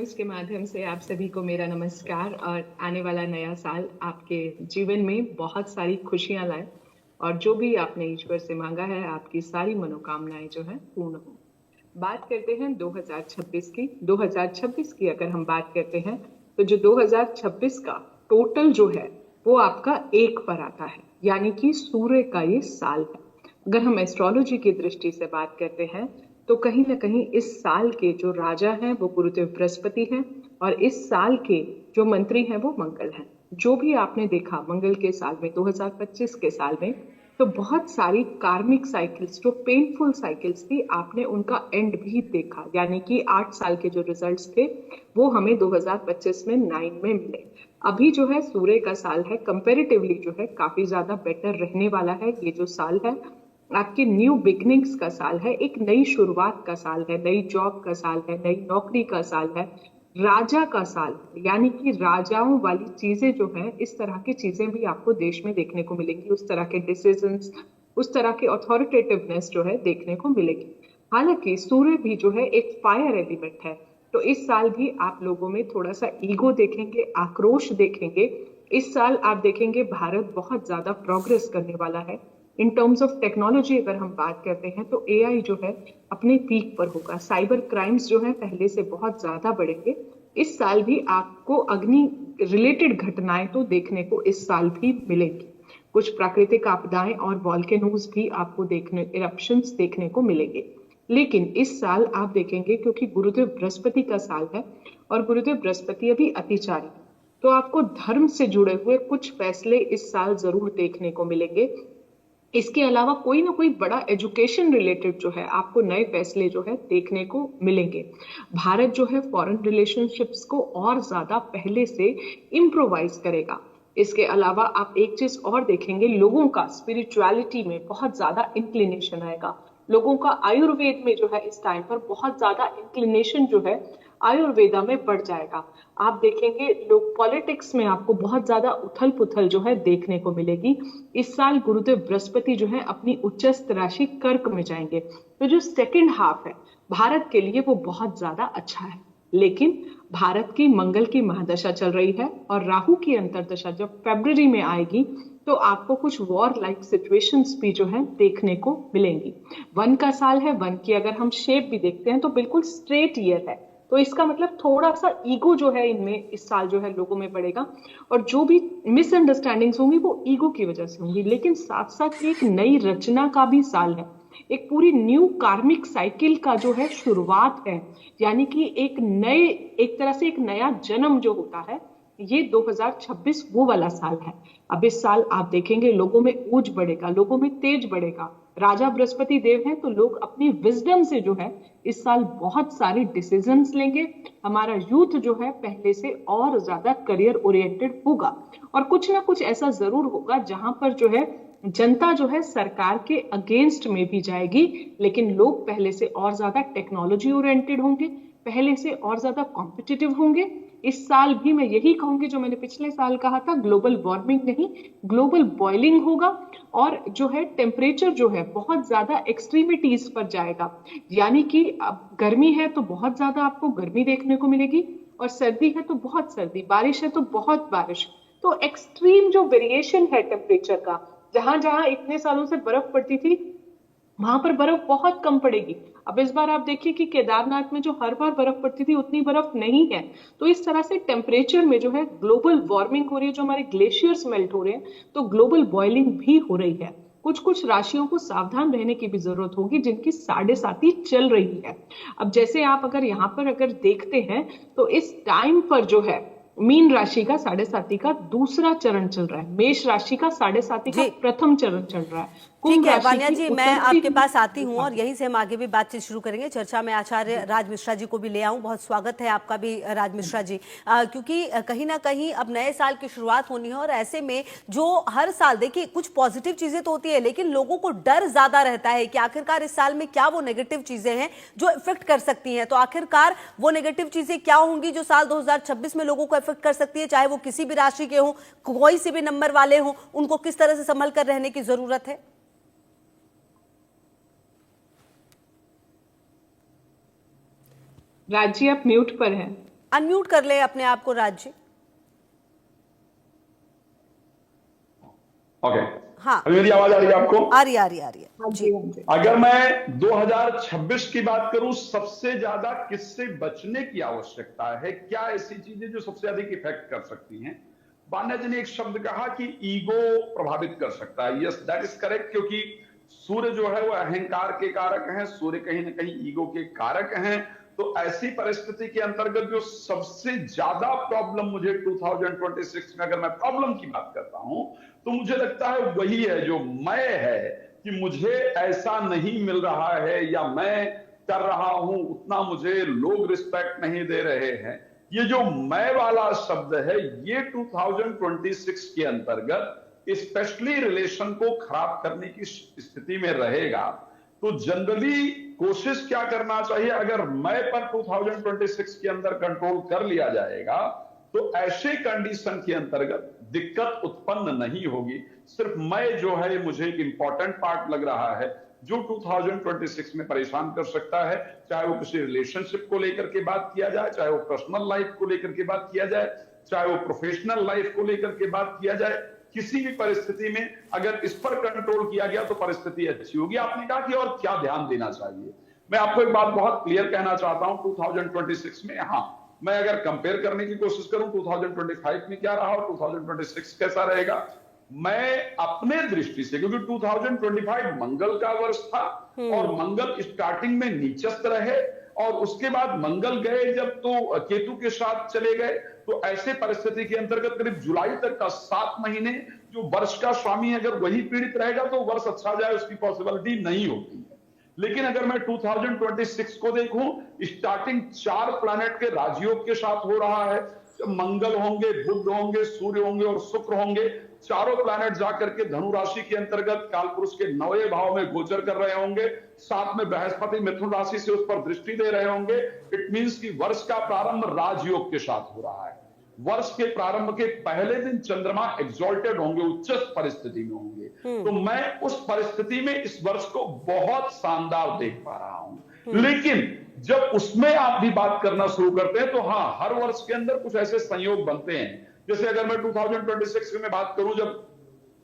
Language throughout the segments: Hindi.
इसके माध्यम से आप सभी को मेरा नमस्कार और आने वाला नया साल आपके जीवन में बहुत सारी खुशियां लाए और जो भी आपने ईश्वर से मांगा है आपकी सारी मनोकामनाएं जो है पूर्ण हो। बात करते हैं 2026 की। 2026 की अगर हम बात करते हैं तो जो 2026 का टोटल जो है वो आपका 1 पर आता है, यानी कि सूर्य का ये साल है। अगर हम एस्ट्रोलॉजी की दृष्टि से बात करते हैं तो कहीं ना कहीं इस साल के जो राजा हैं वो गुरुदेव बृहस्पति हैं और इस साल के जो मंत्री हैं वो मंगल हैं। जो भी आपने देखा मंगल के साल में 2025 के साल में, तो बहुत सारी कार्मिक साइकिल्स जो पेनफुल साइकिल्स थी आपने उनका एंड भी देखा, यानी कि 8 साल के जो रिजल्ट्स थे वो हमें 2025 में 9 में मिले। अभी जो है सूर्य का साल है, कंपेरेटिवली जो है काफी ज्यादा बेटर रहने वाला है। ये जो साल है आपके न्यू बिगनिंग्स का साल है, एक नई शुरुआत का साल है, नई जॉब का साल है, नई नौकरी का साल है, राजा का साल, यानी कि राजाओं वाली चीजें जो है इस तरह की चीजें भी आपको देश में देखने को मिलेंगी। उस तरह के डिसीजंस, उस तरह के अथॉरिटेटिवनेस जो है देखने को मिलेगी। हालांकि सूर्य भी जो है एक फायर एलिमेंट है, तो इस साल भी आप लोगों में थोड़ा सा ईगो देखेंगे, आक्रोश देखेंगे। इस साल आप देखेंगे भारत बहुत ज्यादा प्रोग्रेस करने वाला है। इन टर्म्स ऑफ टेक्नोलॉजी अगर हम बात करते हैं तो एआई जो है अपने पीक पर होगा। साइबर क्राइम्स जो है पहले से बहुत ज्यादा बढ़ेंगे। इस साल भी आपको अग्नि रिलेटेड घटनाएं तो देखने को इस साल भी मिलेंगी। कुछ प्राकृतिक आपदाएं और वॉल्केनोज भी आपको देखने, इरप्शंस देखने को मिलेंगे। लेकिन इस साल आप देखेंगे क्योंकि गुरुदेव बृहस्पति का साल है और गुरुदेव बृहस्पति अभी अतिचारी है, तो आपको धर्म से जुड़े हुए कुछ फैसले इस साल जरूर देखने को मिलेंगे। इसके अलावा कोई ना कोई बड़ा एजुकेशन रिलेटेड जो है आपको नए फैसले जो है देखने को मिलेंगे। भारत जो है फॉरेन रिलेशनशिप्स को और ज्यादा पहले से इम्प्रोवाइज करेगा। इसके अलावा आप एक चीज और देखेंगे, लोगों का स्पिरिचुअलिटी में बहुत ज्यादा इंक्लिनेशन आएगा। लोगों का आयुर्वेद में जो है इस टाइम पर बहुत ज्यादा इंक्लिनेशन जो है आयुर्वेदा में बढ़ जाएगा। आप देखेंगे लोग पॉलिटिक्स में आपको बहुत ज्यादा उथल पुथल जो है देखने को मिलेगी। इस साल गुरुदेव बृहस्पति जो है अपनी उच्चस्थ राशि कर्क में जाएंगे, तो जो सेकंड हाफ है भारत के लिए वो बहुत ज्यादा अच्छा है। लेकिन भारत की मंगल की महादशा चल रही है और राहु की अंतरदशा जब फरवरी में आएगी तो आपको कुछ वॉर लाइक सिचुएशंस भी जो है देखने को मिलेंगी। वन का साल है, वन की अगर हम शेप भी देखते हैं तो बिल्कुल स्ट्रेट ईयर है, तो इसका मतलब थोड़ा सा ईगो जो है इनमें इस साल जो है लोगों में बढ़ेगा और जो भी मिसअंडरस्टैंडिंग्स होंगी वो ईगो की वजह से होंगी। लेकिन साथ साथ एक नई रचना का भी साल है, एक पूरी न्यू कार्मिक साइकिल का जो है शुरुआत है, यानी कि एक नए, एक तरह से एक नया जन्म जो होता है, ये 2026 वो वाला साल है। अब इस साल आप देखेंगे लोगों में ऊर्ज बढ़ेगा, लोगों में तेज बढ़ेगा। राजा बृहस्पति देव हैं तो लोग अपनी विजडम से जो है इस साल बहुत सारे डिसीजंस लेंगे। हमारा यूथ जो है पहले से और ज्यादा करियर ओरिएंटेड होगा और कुछ ना कुछ ऐसा जरूर होगा जहां पर जो है जनता जो है सरकार के अगेंस्ट में भी जाएगी, लेकिन लोग पहले से और ज्यादा टेक्नोलॉजी ओरिएंटेड होंगे, पहले से और ज्यादा कॉम्पिटिटिव होंगे। इस साल भी मैं यही कहूंगी जो मैंने पिछले साल कहा था, ग्लोबल वार्मिंग नहीं ग्लोबल बॉइलिंग होगा और जो है टेम्परेचर जो है बहुत ज्यादा एक्सट्रीमिटीज पर जाएगा। यानी कि अब गर्मी है तो बहुत ज्यादा आपको गर्मी देखने को मिलेगी और सर्दी है तो बहुत सर्दी, बारिश है तो बहुत बारिश। तो एक्सट्रीम जो वेरिएशन है टेम्परेचर का, जहां जहां इतने सालों से बर्फ पड़ती थी वहां पर बर्फ बहुत कम पड़ेगी। अब इस बार आप देखिए कि केदारनाथ में जो हर बार बर्फ पड़ती थी उतनी बर्फ नहीं है। तो इस तरह से टेम्परेचर में जो है ग्लोबल वार्मिंग हो रही है, जो हमारे ग्लेशियर्स मेल्ट हो रहे हैं, तो ग्लोबल बॉइलिंग भी हो रही है। कुछ कुछ राशियों को सावधान रहने की भी जरूरत होगी जिनकी साढ़े साथी चल रही है। अब जैसे आप अगर यहाँ पर अगर देखते हैं तो इस टाइम पर जो है मीन राशि का साढ़े साथी का दूसरा चरण चल रहा है, मेष राशि का साढ़े साथी का प्रथम चरण चल रहा है। ठीक है वानिया जी, मैं आपके पास आती हूँ और यहीं से हम आगे भी बातचीत शुरू करेंगे। चर्चा में आचार्य राज मिश्रा जी को भी ले आऊं। बहुत स्वागत है आपका भी राज मिश्रा जी, क्योंकि कहीं ना कहीं अब नए साल की शुरुआत होनी है और ऐसे में जो हर साल देखिए कुछ पॉजिटिव चीजें तो होती है, लेकिन लोगों को डर ज्यादा रहता है कि आखिरकार इस साल में क्या वो नेगेटिव चीजें हैं जो इफेक्ट कर सकती हैं। तो आखिरकार वो नेगेटिव चीजें क्या होंगी जो साल 2026 में लोगों को इफेक्ट कर सकती है, चाहे वो किसी भी राशि के हों, कोई से भी नंबर वाले हों, उनको किस तरह से संभल कर रहने की जरूरत है? राजी आप म्यूट पर हैं। अनम्यूट कर ले अपने आप को राज जी। ओके। हाँ, अभी मेरी आवाज आ रही है आपको? आ रही है हाँ जी। जी, हाँ जी। अगर मैं 2026 की बात करूं, सबसे ज्यादा किससे बचने की आवश्यकता है, क्या ऐसी चीजें जो सबसे अधिक इफेक्ट कर सकती हैं? बान्या जी ने एक शब्द कहा कि ईगो प्रभावित कर सकता है। यस, दैट इज करेक्ट, क्योंकि सूर्य जो है वो अहंकार के कारक हैं, सूर्य कहीं ना कहीं ईगो के कारक हैं। तो ऐसी परिस्थिति के अंतर्गत जो सबसे ज्यादा प्रॉब्लम मुझे 2026 में, अगर मैं प्रॉब्लम की बात करता हूं, तो मुझे लगता है वही है जो मैं है, कि मुझे ऐसा नहीं मिल रहा है या मैं कर रहा हूं उतना मुझे लोग रिस्पेक्ट नहीं दे रहे हैं। ये जो मैं वाला शब्द है, ये 2026 के अंतर्गत स्पेशली रिलेशन को खराब करने की स्थिति में रहेगा। तो जनरली कोशिश क्या करना चाहिए, अगर मैं पर 2026 के अंदर कंट्रोल कर लिया जाएगा तो ऐसे कंडीशन के अंतर्गत दिक्कत उत्पन्न नहीं होगी। सिर्फ मैं जो है मुझे एक इंपॉर्टेंट पार्ट लग रहा है जो 2026 में परेशान कर सकता है, चाहे वो किसी रिलेशनशिप को लेकर के बात किया जाए, चाहे वो पर्सनल लाइफ को लेकर के बात किया जाए, चाहे वो प्रोफेशनल लाइफ को लेकर के बात किया जाए। किसी भी परिस्थिति में अगर इस पर कंट्रोल किया गया तो परिस्थिति अच्छी होगी। आपने कहा कि और क्या ध्यान देना चाहिए, मैं आपको एक बात बहुत क्लियर कहना चाहता हूं 2026 में। हाँ, मैं अगर कंपेयर करने की कोशिश करूं 2025 में क्या रहा और 2026 कैसा रहेगा, मैं अपने दृष्टि से, क्योंकि 2025 मंगल का वर्ष था और मंगल स्टार्टिंग में नीचस्थ रहे और उसके बाद मंगल गए जब तो केतु के साथ चले गए, तो ऐसे परिस्थिति के अंतर्गत करीब जुलाई तक का 7 महीने जो वर्ष का स्वामी अगर वही पीड़ित रहेगा तो वर्ष अच्छा जाए उसकी पॉसिबिलिटी नहीं होती है। लेकिन अगर मैं 2026 को देखूं, स्टार्टिंग 4 प्लैनेट के राजयोग के साथ हो रहा है। मंगल होंगे, बुध होंगे, सूर्य होंगे और शुक्र होंगे। चारों प्लैनेट जाकर के धनु राशि के अंतर्गत कालपुरुष के 9वें भाव में गोचर कर रहे होंगे। साथ में बृहस्पति मिथुन राशि से उस पर दृष्टि दे रहे होंगे। इट मींस कि वर्ष का प्रारंभ राजयोग के साथ हो रहा है। वर्ष के प्रारंभ के पहले दिन चंद्रमा एग्जॉल्टेड होंगे, उच्च परिस्थिति में होंगे। तो मैं उस परिस्थिति में इस वर्ष को बहुत शानदार देख पा रहा हूं। लेकिन जब उसमें आप भी बात करना शुरू करते हैं तो हाँ, हर वर्ष के अंदर कुछ ऐसे संयोग बनते हैं। जैसे अगर मैं 2026 में बात करूं, जब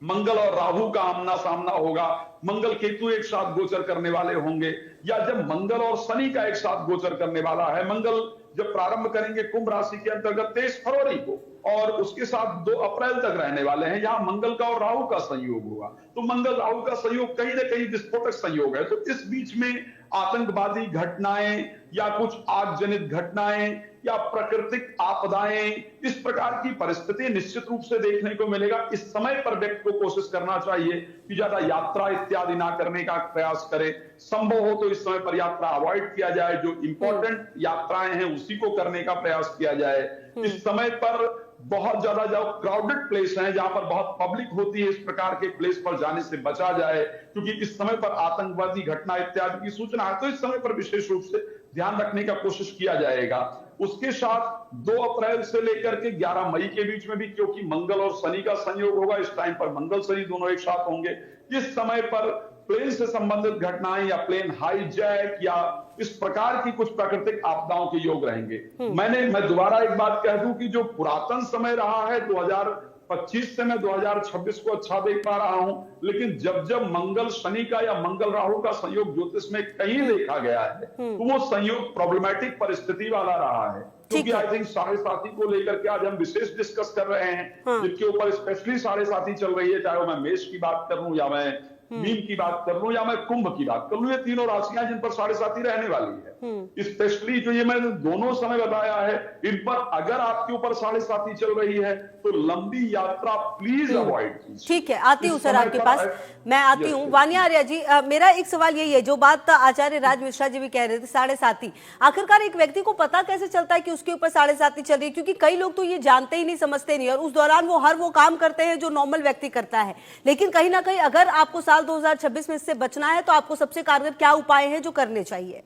मंगल और राहु का आमना सामना होगा, मंगल केतु एक साथ गोचर करने वाले होंगे, या जब मंगल और शनि का एक साथ गोचर करने वाला है। मंगल जब प्रारंभ करेंगे कुंभ राशि के अंतर्गत 23 फरवरी को और उसके साथ 2 अप्रैल तक रहने वाले हैं, यहां मंगल का और राहु का संयोग होगा। तो मंगल राहु का संयोग कहीं ना कहीं विस्फोटक संयोग है। तो इस बीच में आतंकवादी घटनाएं या कुछ आग जनित घटनाएं या प्राकृतिक आपदाएं, इस प्रकार की परिस्थिति निश्चित रूप से देखने को मिलेगा। इस समय पर व्यक्ति को कोशिश करना चाहिए कि ज्यादा यात्रा इत्यादि ना करने का प्रयास करे। संभव हो तो इस समय पर यात्रा अवॉइड किया जाए, जो इंपॉर्टेंट यात्राएं हैं उसी को करने का प्रयास किया जाए। इस समय पर बहुत ज्यादा जो क्राउडेड प्लेस हैं, जहां पर बहुत पब्लिक होती है, इस प्रकार के प्लेस पर जाने से बचा जाए, क्योंकि इस समय पर आतंकवादी घटना इत्यादि की सूचना है। तो इस समय पर विशेष रूप से ध्यान रखने का कोशिश किया जाएगा। उसके साथ 2 अप्रैल से लेकर के 11 मई के बीच में भी, क्योंकि मंगल और शनि का संयोग होगा, इस टाइम पर मंगल शनि दोनों एक साथ होंगे। इस समय पर प्लेन से संबंधित घटनाएं या प्लेन हाईजैक या इस प्रकार की कुछ प्राकृतिक आपदाओं के योग रहेंगे। मैं दोबारा एक बात कह दूं कि जो पुरातन समय रहा है 2025 से मैं 2026 को अच्छा देख पा रहा हूं, लेकिन जब जब मंगल शनि का या मंगल राहु का संयोग ज्योतिष में कहीं देखा गया है तो वो संयोग प्रॉब्लमैटिक परिस्थिति वाला रहा है। क्योंकि आई थिंक 7.5 को लेकर के आज हम विशेष डिस्कस कर रहे हैं, जिसके ऊपर स्पेशली 7.5 चल रही है, चाहे वो मैं मेष की बात करूं या मैं मीन की बात कर लूं या मैं कुंभ की बात कर लूं। ये तीनों राशियां जिन पर 7.5 रहने वाली है। स्पेशली जो ये मैंने दोनों समय बताया है, इन पर अगर आपके ऊपर 7.5 चल रही है तो लंबी यात्रा प्लीज अवॉइड कीजिए। ठीक है, आती हूँ सर आपके पास, मैं आती हूँ। वान्या आर्या जी, मेरा एक सवाल यही है, जो बात आचार्य राज मिश्रा जी भी कह रहे थे 7.5, आखिरकार एक व्यक्ति को पता कैसे चलता है कि उसके ऊपर 7.5 चल रही है? क्योंकि कई लोग तो ये जानते ही नहीं, समझते नहीं, और उस दौरान वो हर वो काम करते हैं जो नॉर्मल व्यक्ति करता है। लेकिन कहीं ना कहीं अगर आपको साल 2026 में इससे बचना है तो आपको सबसे कारगर क्या उपाय हैं जो करने चाहिए?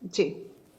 जी,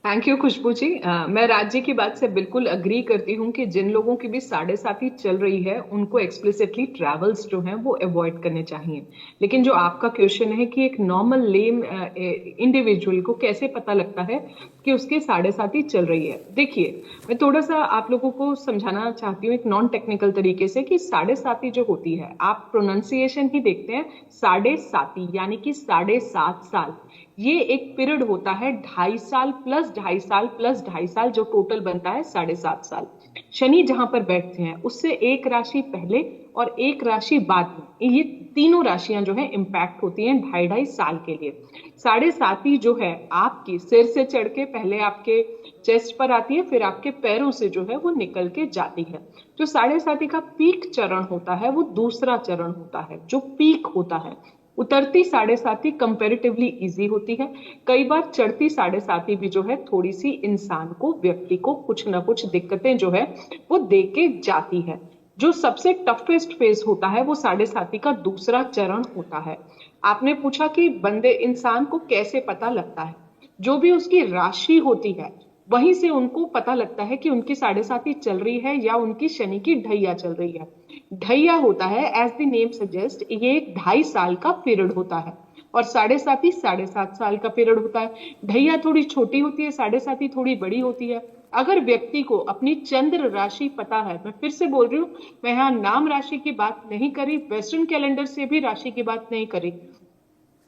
थैंक यू खुशबू जी। मैं राज जी की बात से बिल्कुल अग्री करती हूँ कि जिन लोगों की भी 7.5 चल रही है उनको एक्सप्लिसिटली ट्रैवल्स जो हैं वो अवॉइड करने चाहिए। लेकिन जो आपका क्वेश्चन है कि एक नॉर्मल लेम इंडिविजुअल को कैसे पता लगता है कि उसकी 7.5 चल रही है, देखिए मैं थोड़ा सा आप लोगों को समझाना चाहती हूँ एक नॉन टेक्निकल तरीके से कि 7.5 जो होती है, आप प्रोनाउंसिएशन ही देखते हैं 7.5 यानी कि 7.5 साल। ये एक पीरियड होता है 2.5 साल प्लस 2.5 साल प्लस 2.5 साल, जो टोटल बनता है 7.5 साल। शनि जहां पर बैठते हैं उससे एक राशि पहले और एक राशि बाद में, ये तीनों राशियां जो है इंपैक्ट होती हैं 2.5 साल के लिए। 7.5 जो है आपकी सिर से चढ़ के पहले आपके चेस्ट पर आती है, फिर आपके पैरों से जो है वो निकल के जाती है। जो 7.5 का पीक चरण होता है वो दूसरा चरण होता है जो पीक होता है। उतरती 7.5 कंपेरेटिवली इजी होती है। कई बार चढ़ती 7.5 भी जो है थोड़ी सी इंसान को, व्यक्ति को कुछ ना कुछ दिक्कतें जो है वो दे के जाती है। जो सबसे टफेस्ट फेज होता है वो 7.5 का दूसरा चरण होता है। आपने पूछा कि बंदे इंसान को कैसे पता लगता है, जो भी उसकी राशि होती है वहीं से उनको पता लगता है कि उनकी 7.5 चल रही है या उनकी शनि की ढैया चल रही है। ढैया होता है, एज द नेम सजेस्ट, ये 2.5 साल का पीरियड होता है और 7.5 का पीरियड होता है। ढैया थोड़ी छोटी होती है, 7.5 थोड़ी बड़ी होती है। अगर व्यक्ति को अपनी चंद्र राशि पता है, मैं फिर से बोल रही हूँ, मैं यहाँ नाम राशि की बात नहीं करी, वेस्टर्न कैलेंडर से भी राशि की बात नहीं करी,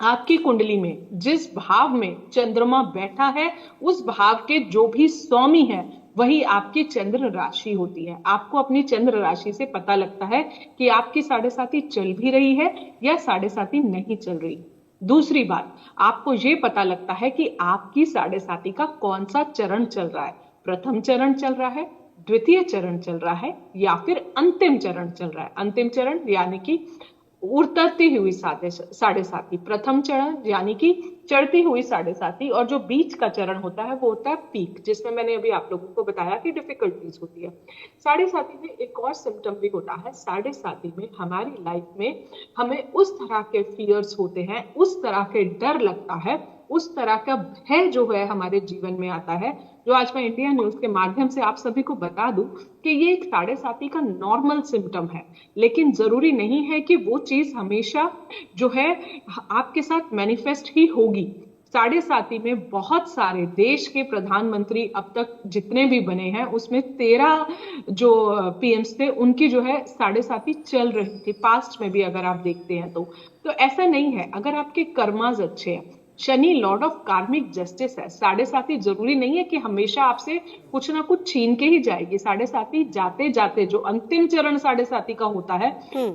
आपकी कुंडली में जिस भाव में चंद्रमा बैठा है उस भाव के जो भी स्वामी है वही आपकी चंद्र राशि होती है। आपको अपनी चंद्र राशि से पता लगता है कि आपकी 7.5 चल भी रही है या 7.5 नहीं चल रही। दूसरी बात, आपको ये पता लगता है कि आपकी 7.5 का कौन सा चरण चल रहा है, प्रथम चरण चल रहा है, द्वितीय चरण चल रहा है या फिर अंतिम चरण चल रहा है। अंतिम चरण यानी कि उतरती हुई 7.5, प्रथम चरण यानी कि चढ़ती हुई 7.5, और जो बीच का चरण होता है वो होता है पीक, जिसमें मैंने अभी आप लोगों को बताया कि डिफिकल्टीज होती है। 7.5 में एक और सिम्टम भी होता है। 7.5 में हमारी लाइफ में हमें उस तरह के फियर्स होते हैं, उस तरह के डर लगता है, उस तरह का भय जो है हमारे जीवन में आता है, जो आज मैं इंडिया न्यूज के माध्यम से आप सभी को बता दूं कि ये एक 7.5 का नॉर्मल सिम्टम है। लेकिन जरूरी नहीं है कि वो चीज हमेशा जो है आपके साथ मैनिफेस्ट ही होगी। 7.5 में बहुत सारे देश के प्रधानमंत्री अब तक जितने भी बने हैं उसमें 13 जो पीएम्स थे उनकी जो है 7.5 चल रही थी, पास्ट में भी अगर आप देखते हैं तो ऐसा नहीं है। अगर आपके कर्माज अच्छे हैं, शनि लॉर्ड ऑफ कार्मिक जस्टिस है, 7.5 जरूरी नहीं है कि हमेशा आपसे कुछ ना कुछ छीन के ही जाएगी। 7.5 जाते जाते जो अंतिम चरण 7.5 का होता है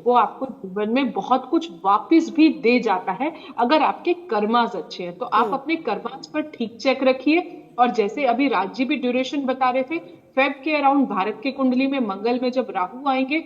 वो आपको जीवन में बहुत कुछ वापस भी दे जाता है अगर आपके कर्मास अच्छे हैं। तो आप अपने कर्मास पर ठीक चेक रखिए। और जैसे अभी राज जी भी ड्यूरेशन बता रहे थे, फेब के अराउंड भारत की कुंडली में मंगल में जब राहु आएंगे,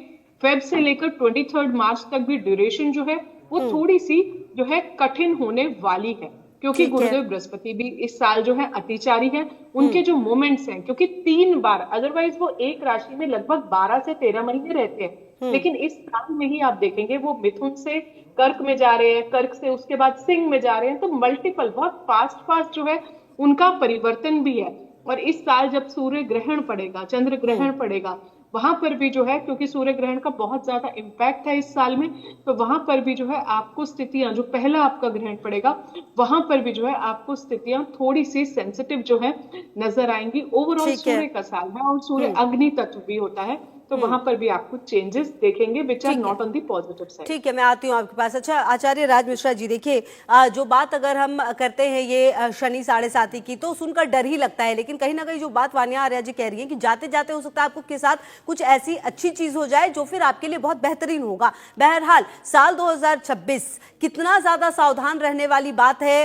फेब से लेकर 23 मार्च तक भी ड्यूरेशन जो है वो थोड़ी सी जो है कठिन होने वाली है, क्योंकि गुरुदेव बृहस्पति भी इस साल जो है अतिचारी है। उनके जो मोमेंट्स हैं, क्योंकि 3 बार, अदरवाइज वो एक राशि में लगभग 12 से 13 महीने रहते हैं, लेकिन इस साल में ही आप देखेंगे वो मिथुन से कर्क में जा रहे हैं, कर्क से उसके बाद सिंह में जा रहे हैं, तो मल्टीपल बहुत फास्ट जो है उनका परिवर्तन भी है। और इस साल जब सूर्य ग्रहण पड़ेगा, चंद्र ग्रहण पड़ेगा, वहां पर भी जो है, क्योंकि सूर्य ग्रहण का बहुत ज्यादा इम्पैक्ट है इस साल में, तो वहां पर भी जो है आपको स्थितियां, जो पहला आपका ग्रहण पड़ेगा वहां पर भी जो है आपको स्थितियां थोड़ी सी सेंसिटिव जो है नजर आएंगी। ओवरऑल सूर्य का साल है और सूर्य अग्नि तत्व भी होता है, तो वहां पर भी आपको चेंजेस देखेंगे which are not on the positive side. ठीक है, मैं आती हूँ आपके पास। अच्छा आचार्य राज मिश्रा जी, देखिए जो बात अगर हम करते हैं ये शनि 7.5 की, तो सुनकर डर ही लगता है, लेकिन कहीं ना कहीं जो बात वानिया आर्या जी कह रही है कि जाते जाते हो सकता है आपको के साथ कुछ ऐसी अच्छी चीज हो जाए जो फिर आपके लिए बहुत बेहतरीन होगा। बहरहाल साल 2026 कितना ज्यादा सावधान रहने वाली बात है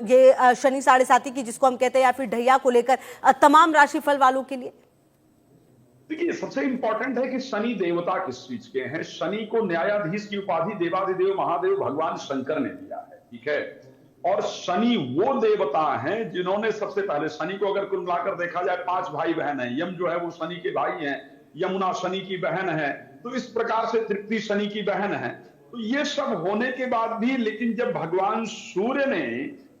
ये शनि 7.5 की, जिसको हम कहते हैं, या फिर ढैया को लेकर तमाम राशिफल वालों के लिए? देखिए, सबसे इंपॉर्टेंट है कि शनि देवता किस चीज के हैं। शनि को न्यायाधीश की उपाधि देवाधिदेव महादेव भगवान शंकर ने दिया है, ठीक है। और शनि वो देवता हैं जिन्होंने सबसे पहले, शनि को अगर कुल मिलाकर देखा जाए 5 भाई बहन हैं। यम जो है वो शनि के भाई हैं, यमुना शनि की बहन है, तो इस प्रकार से तृप्ति शनि की बहन है। तो ये सब होने के बाद भी, लेकिन जब भगवान सूर्य ने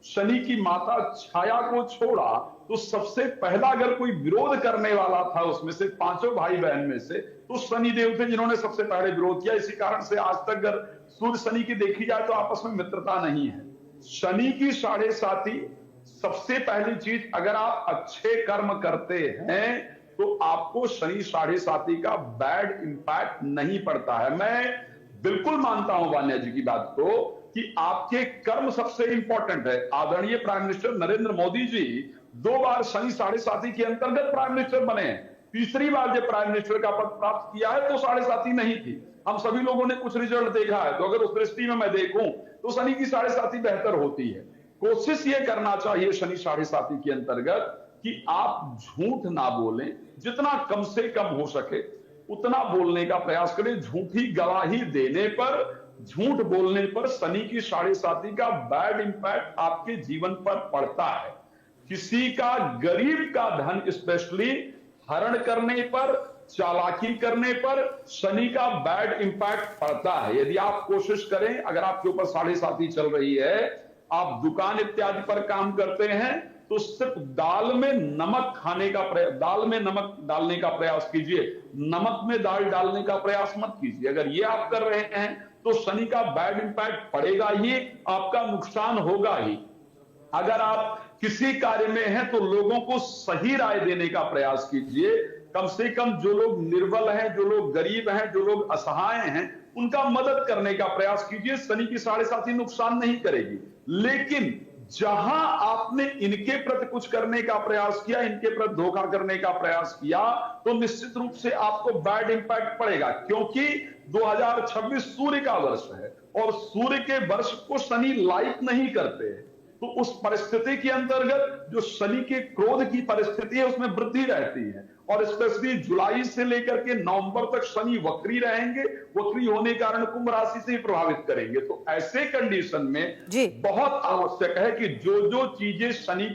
शनि की माता छाया को छोड़ा तो सबसे पहला अगर कोई विरोध करने वाला था उसमें से पांचों भाई बहन में से तो शनिदेव थे, जिन्होंने सबसे पहले विरोध किया। इसी कारण से आज तक अगर सूर्य शनि की देखी जाए तो आपस में मित्रता नहीं है। शनि की साढ़े साती, सबसे पहली चीज, अगर आप अच्छे कर्म करते हैं तो आपको शनि साढ़े साती का बैड इंपैक्ट नहीं पड़ता है। मैं बिल्कुल मानता हूं वान्या जी की बात को कि आपके कर्म सबसे इंपॉर्टेंट है। आदरणीय प्राइम मिनिस्टर नरेंद्र मोदी जी 2 बार शनि साढ़े साती के अंतर्गत प्राइम मिनिस्टर बने हैं। तीसरी बार जब प्राइम मिनिस्टर का पद प्राप्त किया है तो साढ़े साती नहीं थी। हम सभी लोगों ने कुछ रिजल्ट देखा है, तो अगर उस दृष्टि में मैं देखूं तो शनि की साढ़े साती बेहतर होती है। कोशिश ये करना चाहिए शनि साढ़े साती के अंतर्गत कि आप झूठ ना बोलें, जितना कम से कम हो सके उतना बोलने का प्रयास करें। झूठी गवाही देने पर, झूठ बोलने पर शनि की साढ़े साती का बैड इंपैक्ट आपके जीवन पर पड़ता है। किसी का, गरीब का धन स्पेशली हरण करने पर, चालाकी करने पर शनि का बैड इंपैक्ट पड़ता है। यदि आप कोशिश करें, अगर आपके ऊपर साढ़े साती चल रही है, आप दुकान इत्यादि पर काम करते हैं, तो सिर्फ दाल में नमक खाने का दाल में नमक डालने का प्रयास कीजिए, नमक में दाल डालने का प्रयास मत कीजिए। अगर ये आप कर रहे हैं तो शनि का बैड इंपैक्ट पड़ेगा ही, आपका नुकसान होगा ही। अगर आप किसी कार्य में हैं तो लोगों को सही राय देने का प्रयास कीजिए। कम से कम जो लोग निर्बल हैं, जो लोग गरीब हैं, जो लोग असहाय हैं, उनका मदद करने का प्रयास कीजिए। शनि की साढ़े साती नुकसान नहीं करेगी। लेकिन जहां आपने इनके प्रति कुछ करने का प्रयास किया, इनके प्रति धोखा करने का प्रयास किया, तो निश्चित रूप से आपको बैड इंपैक्ट पड़ेगा। क्योंकि 2026 सूर्य का वर्ष है और सूर्य के वर्ष को शनि लाइक नहीं करते हैं। तो उस परिस्थिति के अंतर्गत जो शनि के क्रोध की परिस्थिति है उसमें वृद्धि रहती है। और स्पेशली जुलाई से लेकर के नवंबर तक शनि वक्री रहेंगे। वक्री होने के कारण कुंभ राशि से प्रभावित करेंगे। तो ऐसे कंडीशन में बहुत आवश्यक है कि जो जो चीजें शनि